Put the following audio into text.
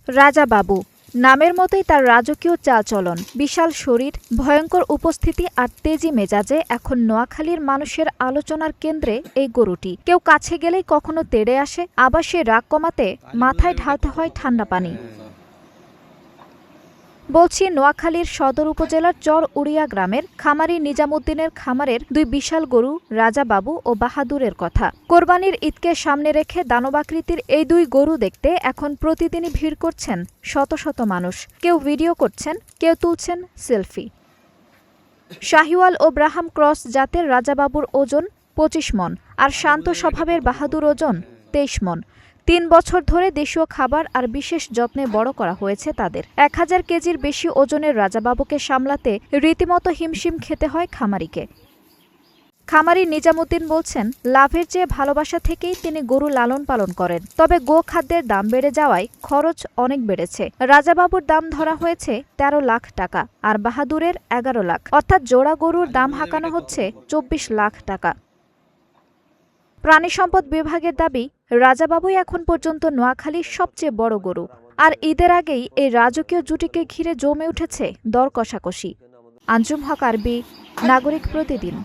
রাজা বাবু নামের মতোই তার রাজকীয় চালচলন, বিশাল শরীর, ভয়ঙ্কর উপস্থিতি আর তেজি মেজাজে এখন নোয়াখালীর মানুষের আলোচনার কেন্দ্রে এই গরুটি। কেউ কাছে গেলেই কখনো তেড়ে আসে, আবার সে রাগ কমাতে মাথায় ঢালতে হয় ঠান্ডা পানি। বলছি নোয়াখালীর সদর উপজেলার চর উড়িয়া গ্রামের খামারি নিজামুদ্দিনের খামারের দুই বিশাল গরু রাজা বাবু ও বাহাদুরের কথা। কোরবানির ঈদকে সামনে রেখে দানবাকৃতির এই দুই গরু দেখতে এখন প্রতিদিনই ভিড় করছেন শত শত মানুষ। কেউ ভিডিও করছেন, কেউ তুলছেন সেলফি। শাহিওয়াল ও ব্রাহাম ক্রস জাতের রাজাবাবুর ওজন ২৫ মণ আর শান্ত স্বভাবের বাহাদুর ওজন ২৩ মণ। ৩ বছর ধরে দেশীয় খাবার আর বিশেষ যত্নে বড় করা হয়েছে তাদের। ১০০০ কেজির বেশি ওজনের রাজাবাবুকে সামলাতে রীতিমতো হিমশিম খেতে হয় খামারিকে। খামারি নিজামুদ্দিন বলছেন, লাভের চেয়ে ভালোবাসা থেকেই তিনি গরু লালন পালন করেন। তবে গোখাদ্যের দাম বেড়ে যাওয়ায় খরচ অনেক বেড়েছে। রাজাবাবুর দাম ধরা হয়েছে ১৩ লাখ টাকা আর বাহাদুরের ১১ লাখ, অর্থাৎ জোড়া গরুর দাম হাঁকানো হচ্ছে ২৪ লাখ টাকা। প্রাণী সম্পদ বিভাগের দাবি, রাজাবাবুই এখন পর্যন্ত নোয়াখালীর সবচেয়ে বড় গরু। আর ঈদের আগেই এই রাজকীয় জুটিকে ঘিরে জমে উঠেছে দর কষাকষি। আঞ্জুম হক আরবি, নাগরিক প্রতিদিন।